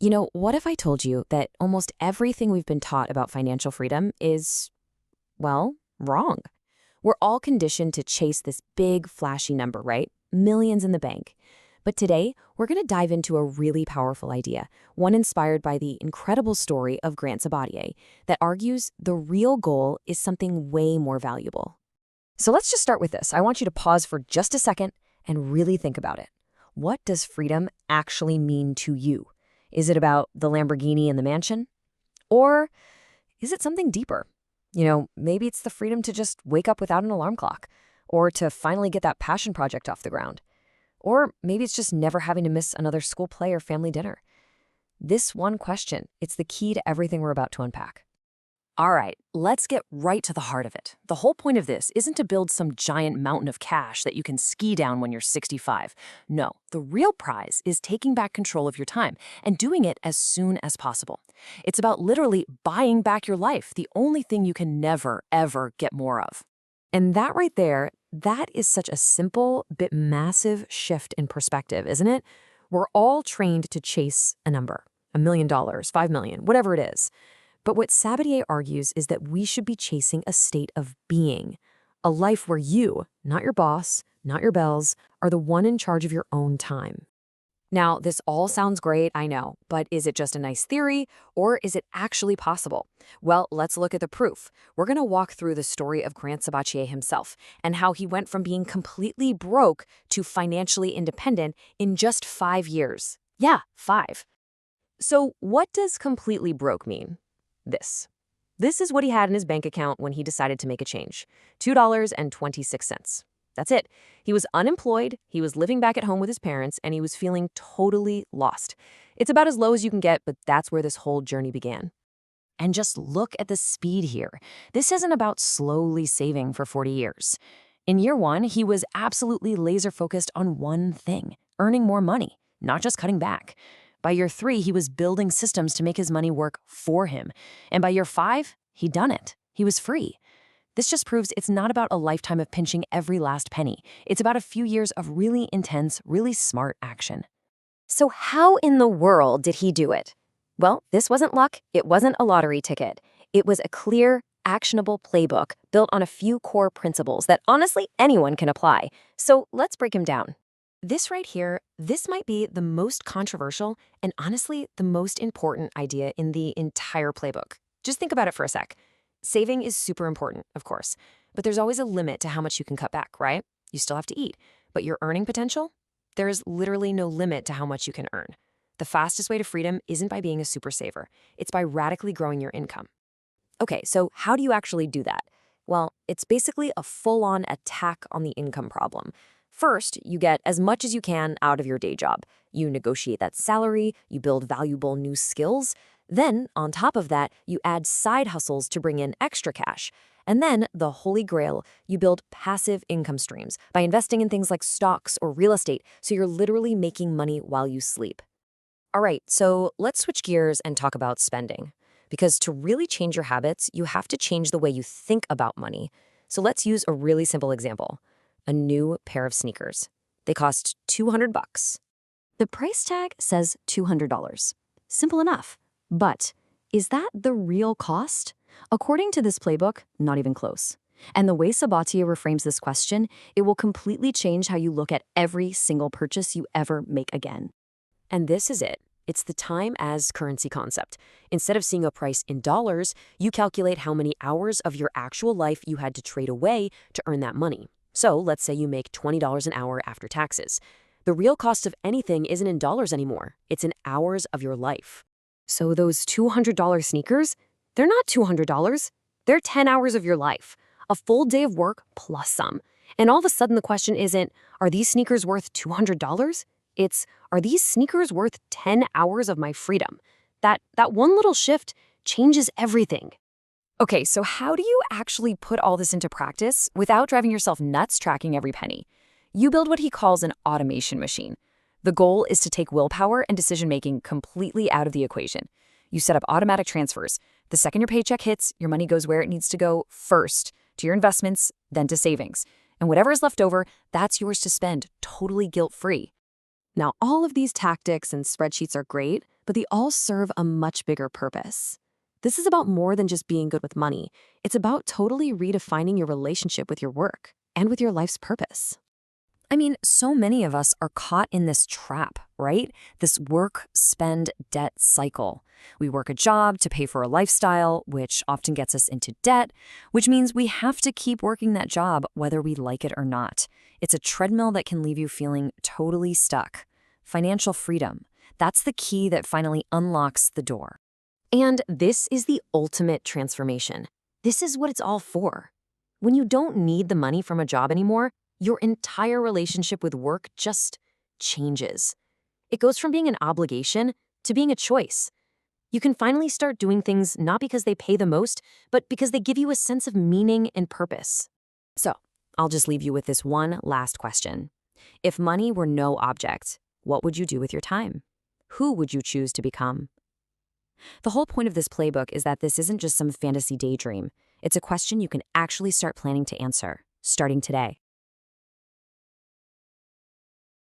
What if I told you that almost everything we've been taught about financial freedom is, well, wrong? We're all conditioned to chase this big, flashy number, right? Millions in the bank. But today, we're going to dive into a really powerful idea, one inspired by the incredible story of Grant Sabatier that argues the real goal is something way more valuable. So let's just start with this. I want you to pause for just a second and really think about it. What does freedom actually mean to you? Is it about the Lamborghini and the mansion? Or is it something deeper? Maybe it's the freedom to just wake up without an alarm clock, or to finally get that passion project off the ground. Or maybe it's just never having to miss another school play or family dinner. This one question, it's the key to everything we're about to unpack. All right, let's get right to the heart of it. The whole point of this isn't to build some giant mountain of cash that you can ski down when you're 65. No, the real prize is taking back control of your time and doing it as soon as possible. It's about literally buying back your life, the only thing you can never, ever get more of. And that right there, that is such a simple but massive shift in perspective, isn't it? We're all trained to chase a number, $1 million, 5 million, whatever it is. But what Sabatier argues is that we should be chasing a state of being, a life where you, not your boss, not your bells, are the one in charge of your own time. Now, this all sounds great, I know, but is it just a nice theory, or is it actually possible? Well, let's look at the proof. We're going to walk through the story of Grant Sabatier himself and how he went from being completely broke to financially independent in just 5 years. Yeah, 5. So what does completely broke mean? This is what he had in his bank account when he decided to make a change. $2.26. That's it. He was unemployed, he was living back at home with his parents, and he was feeling totally lost. It's about as low as you can get, but that's where this whole journey began. And just look at the speed here. This isn't about slowly saving for 40 years. In year 1, he was absolutely laser-focused on one thing, earning more money, not just cutting back. By year 3, he was building systems to make his money work for him. And by year 5, he'd done it. He was free. This just proves it's not about a lifetime of pinching every last penny. It's about a few years of really intense, really smart action. So how in the world did he do it? Well, this wasn't luck. It wasn't a lottery ticket. It was a clear, actionable playbook built on a few core principles that honestly anyone can apply. So let's break him down. This right here, this might be the most controversial and honestly the most important idea in the entire playbook. Just think about it for a sec. Saving is super important, of course, but there's always a limit to how much you can cut back, right? You still have to eat, but your earning potential? There is literally no limit to how much you can earn. The fastest way to freedom isn't by being a super saver. It's by radically growing your income. Okay, so how do you actually do that? Well, it's basically a full-on attack on the income problem. First, you get as much as you can out of your day job. You negotiate that salary, you build valuable new skills. Then, on top of that, you add side hustles to bring in extra cash. And then, the holy grail, you build passive income streams by investing in things like stocks or real estate, so you're literally making money while you sleep. All right, so let's switch gears and talk about spending. Because to really change your habits, you have to change the way you think about money. So let's use a really simple example. A new pair of sneakers. They cost $200. The price tag says $200. Simple enough. But is that the real cost? According to this playbook, not even close. And the way Sabatier reframes this question, it will completely change how you look at every single purchase you ever make again. And this is it. It's the time as currency concept. Instead of seeing a price in dollars, you calculate how many hours of your actual life you had to trade away to earn that money. So let's say you make $20 an hour after taxes. The real cost of anything isn't in dollars anymore. It's in hours of your life. So those $200 sneakers, they're not $200. They're 10 hours of your life. A full day of work plus some. And all of a sudden the question isn't, are these sneakers worth $200? It's, are these sneakers worth 10 hours of my freedom? That one little shift changes everything. Okay, so how do you actually put all this into practice without driving yourself nuts tracking every penny? You build what he calls an automation machine. The goal is to take willpower and decision-making completely out of the equation. You set up automatic transfers. The second your paycheck hits, your money goes where it needs to go first, to your investments, then to savings. And whatever is left over, that's yours to spend, totally guilt-free. Now, all of these tactics and spreadsheets are great, but they all serve a much bigger purpose. This is about more than just being good with money. It's about totally redefining your relationship with your work and with your life's purpose. I mean, so many of us are caught in this trap, right? This work, spend, debt cycle. We work a job to pay for a lifestyle, which often gets us into debt, which means we have to keep working that job whether we like it or not. It's a treadmill that can leave you feeling totally stuck. Financial freedom. That's the key that finally unlocks the door. And this is the ultimate transformation. This is what it's all for. When you don't need the money from a job anymore, your entire relationship with work just changes. It goes from being an obligation to being a choice. You can finally start doing things not because they pay the most, but because they give you a sense of meaning and purpose. So, I'll just leave you with this one last question. If money were no object, what would you do with your time? Who would you choose to become? The whole point of this playbook is that this isn't just some fantasy daydream. It's a question you can actually start planning to answer, starting today.